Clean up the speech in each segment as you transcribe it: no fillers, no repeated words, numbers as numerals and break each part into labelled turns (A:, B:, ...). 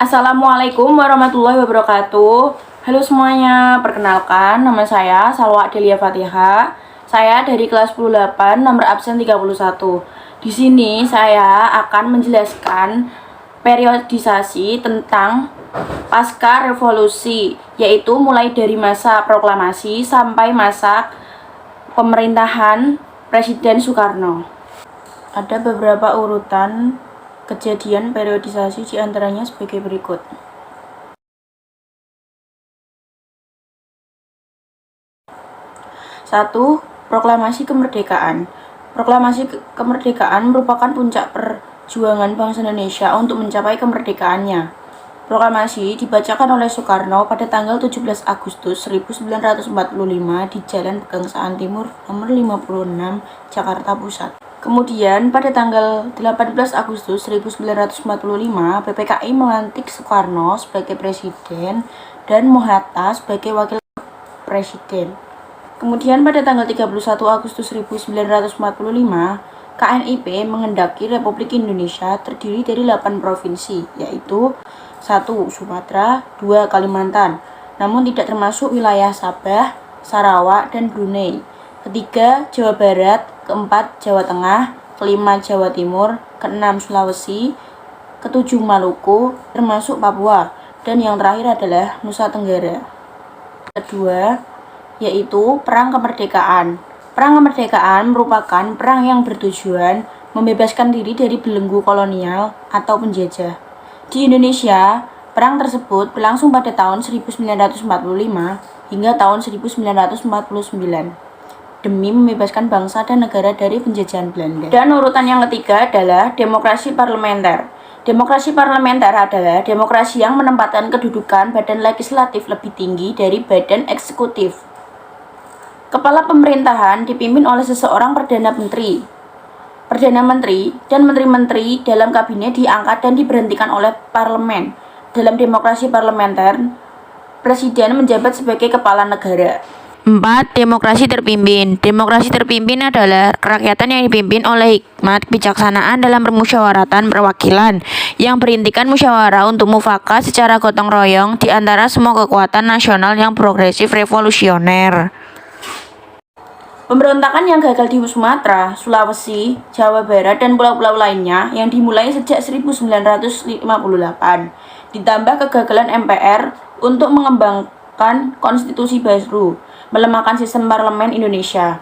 A: Assalamualaikum warahmatullahi wabarakatuh. Halo semuanya, perkenalkan nama saya Salwa Delia Fatiha. Saya dari kelas 10-8, nomor absen 31. Di sini saya akan menjelaskan periodisasi tentang pasca revolusi, yaitu mulai dari masa proklamasi sampai masa pemerintahan Presiden Soekarno. Ada beberapa urutan kejadian periodisasi diantaranya sebagai berikut. 1. Proklamasi kemerdekaan. Proklamasi kemerdekaan merupakan puncak perjuangan bangsa Indonesia untuk mencapai kemerdekaannya. Proklamasi dibacakan oleh Soekarno pada tanggal 17 Agustus 1945 di Jalan Pegangsaan Timur nomor 56, Jakarta Pusat. Kemudian pada tanggal 18 Agustus 1945, PPKI melantik Soekarno sebagai presiden dan Mohatta sebagai wakil presiden. Kemudian pada tanggal 31 Agustus 1945, KNIP mengendaki Republik Indonesia terdiri dari 8 provinsi, yaitu 1. Sumatera, 2. Kalimantan, namun tidak termasuk wilayah Sabah, Sarawak, dan Brunei. Ketiga, Jawa Barat. Keempat, Jawa Tengah. Kelima, Jawa Timur. Keenam, Sulawesi. Ketujuh, Maluku, termasuk Papua. Dan yang terakhir adalah Nusa Tenggara. Kedua, yaitu Perang Kemerdekaan. Perang Kemerdekaan merupakan perang yang bertujuan membebaskan diri dari belenggu kolonial atau penjajah. Di Indonesia, perang tersebut berlangsung pada tahun 1945 hingga tahun 1949 demi membebaskan bangsa dan negara dari penjajahan Belanda. Dan urutan yang ketiga adalah demokrasi parlementer. Demokrasi parlementer adalah demokrasi yang menempatkan kedudukan badan legislatif lebih tinggi dari badan eksekutif. Kepala pemerintahan dipimpin oleh seseorang Perdana Menteri. Perdana Menteri dan menteri-menteri dalam kabinet diangkat dan diberhentikan oleh parlemen. Dalam demokrasi parlementer, presiden menjabat sebagai kepala negara. 4. Demokrasi terpimpin. Demokrasi terpimpin adalah kerakyatan yang dipimpin oleh hikmat kebijaksanaan dalam permusyawaratan perwakilan yang berintikan musyawarah untuk mufakat secara gotong royong di antara semua kekuatan nasional yang progresif revolusioner. Pemberontakan yang gagal di Sumatera, Sulawesi, Jawa Barat, dan pulau-pulau lainnya yang dimulai sejak 1958, ditambah kegagalan MPR untuk mengembangkan konstitusi baru, melemahkan sistem parlemen Indonesia.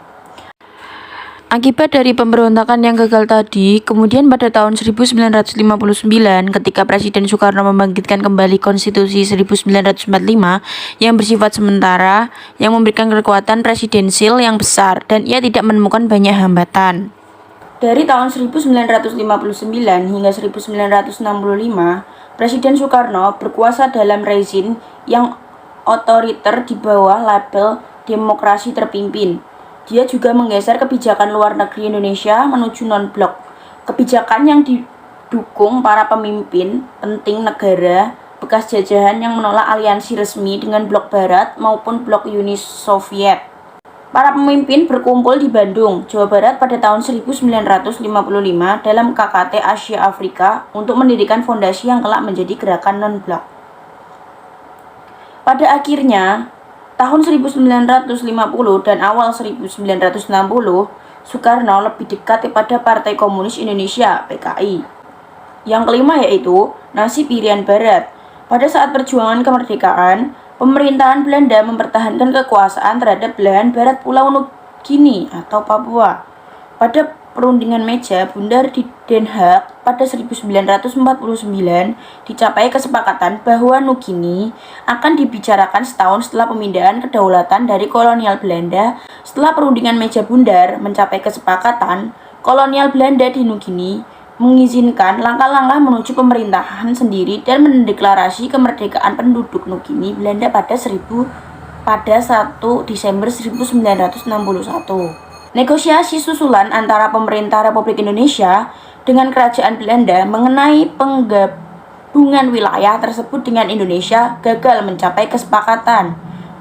A: Akibat dari pemberontakan yang gagal tadi, kemudian pada tahun 1959 ketika Presiden Soekarno membangkitkan kembali Konstitusi 1945 yang bersifat sementara, yang memberikan kekuatan presidensil yang besar, dan ia tidak menemukan banyak hambatan. Dari tahun 1959 hingga 1965, Presiden Soekarno berkuasa dalam rezim yang otoriter di bawah label demokrasi terpimpin. Dia juga menggeser kebijakan luar negeri Indonesia menuju non-blok. Kebijakan yang didukung para pemimpin penting negara bekas jajahan yang menolak aliansi resmi dengan blok Barat maupun blok Uni Soviet. Para pemimpin berkumpul di Bandung, Jawa Barat pada tahun 1955 dalam KKT Asia Afrika untuk mendirikan fondasi yang kelak menjadi gerakan non-blok. Pada akhirnya, tahun 1950 dan awal 1960, Soekarno lebih dekat kepada Partai Komunis Indonesia (PKI). Yang kelima yaitu nasib Irian Barat. Pada saat perjuangan kemerdekaan, pemerintahan Belanda mempertahankan kekuasaan terhadap belahan barat Pulau Nugini atau Papua. Pada perundingan meja bundar di Den Haag pada 1949 dicapai kesepakatan bahwa Nugini akan dibicarakan setahun setelah pemindahan kedaulatan dari kolonial Belanda. Setelah perundingan meja bundar mencapai kesepakatan, kolonial Belanda di Nugini mengizinkan langkah-langkah menuju pemerintahan sendiri dan mendeklarasi kemerdekaan penduduk Nugini Belanda pada 1 Desember 1961. Negosiasi susulan antara pemerintah Republik Indonesia dengan kerajaan Belanda mengenai penggabungan wilayah tersebut dengan Indonesia gagal mencapai kesepakatan,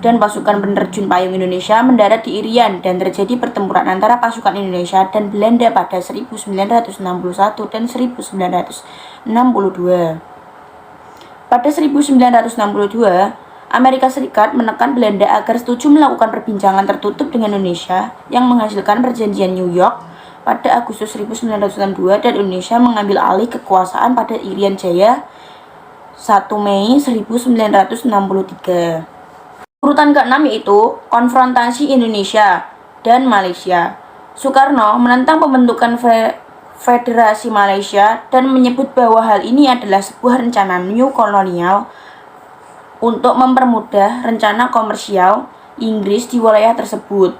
A: dan pasukan penerjun payung Indonesia mendarat di Irian dan terjadi pertempuran antara pasukan Indonesia dan Belanda pada 1961 dan 1962. Pada 1962, Amerika Serikat menekan Belanda agar setuju melakukan perbincangan tertutup dengan Indonesia yang menghasilkan Perjanjian New York pada Agustus 1962 dan Indonesia mengambil alih kekuasaan pada Irian Jaya 1 Mei 1963. Urutan ke-6 yaitu konfrontasi Indonesia dan Malaysia. Soekarno menentang pembentukan Federasi Malaysia dan menyebut bahwa hal ini adalah sebuah rencana neo-kolonial untuk mempermudah rencana komersial Inggris di wilayah tersebut.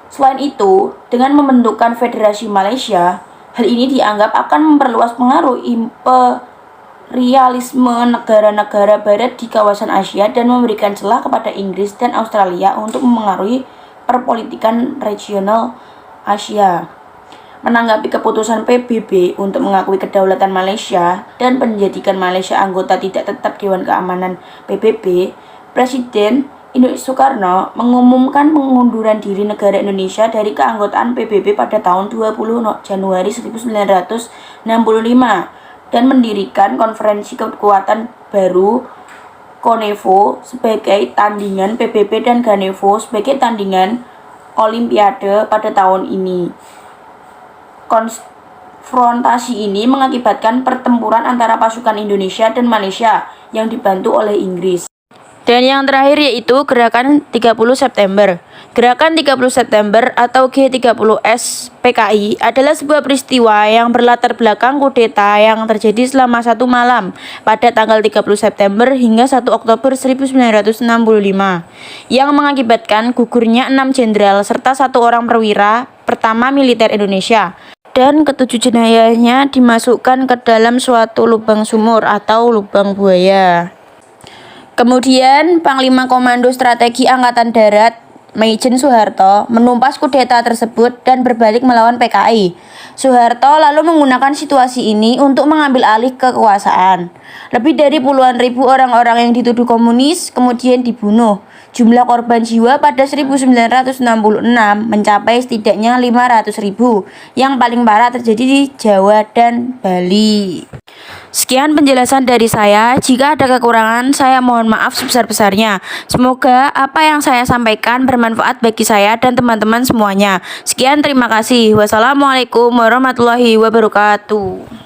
A: Selain itu, dengan membentukkan Federasi Malaysia, hal ini dianggap akan memperluas pengaruh imperialisme negara-negara barat di kawasan Asia dan memberikan celah kepada Inggris dan Australia untuk memengaruhi perpolitikan regional Asia. Menanggapi keputusan PBB untuk mengakui kedaulatan Malaysia dan menjadikan Malaysia anggota tidak tetap Dewan Keamanan PBB, Presiden Soekarno mengumumkan pengunduran diri negara Indonesia dari keanggotaan PBB pada tahun 20 Januari 1965 dan mendirikan konferensi kekuatan baru CONEVO sebagai tandingan PBB dan GANEVO sebagai tandingan Olimpiade pada tahun ini. Konfrontasi ini mengakibatkan pertempuran antara pasukan Indonesia dan Malaysia yang dibantu oleh Inggris. Dan yang terakhir yaitu Gerakan 30 September. Gerakan 30 September atau G30S PKI adalah sebuah peristiwa yang berlatar belakang kudeta yang terjadi selama 1 malam pada tanggal 30 September hingga 1 Oktober 1965 yang mengakibatkan gugurnya 6 jenderal serta 1 orang perwira pertama militer Indonesia. Dan ketujuh jenayahnya dimasukkan ke dalam suatu lubang sumur atau lubang buaya. Kemudian Panglima Komando Strategi Angkatan Darat Maijen Soeharto menumpas kudeta tersebut dan berbalik melawan PKI. Soeharto lalu menggunakan situasi ini untuk mengambil alih kekuasaan. Lebih dari puluhan ribu orang-orang yang dituduh komunis kemudian dibunuh. Jumlah korban jiwa pada 1966 mencapai setidaknya 500.000, yang paling parah terjadi di Jawa dan Bali. Sekian penjelasan dari saya. Jika ada kekurangan, saya mohon maaf sebesar-besarnya. Semoga apa yang saya sampaikan bermanfaat bagi saya dan teman-teman semuanya. Sekian, terima kasih. Wassalamualaikum warahmatullahi wabarakatuh.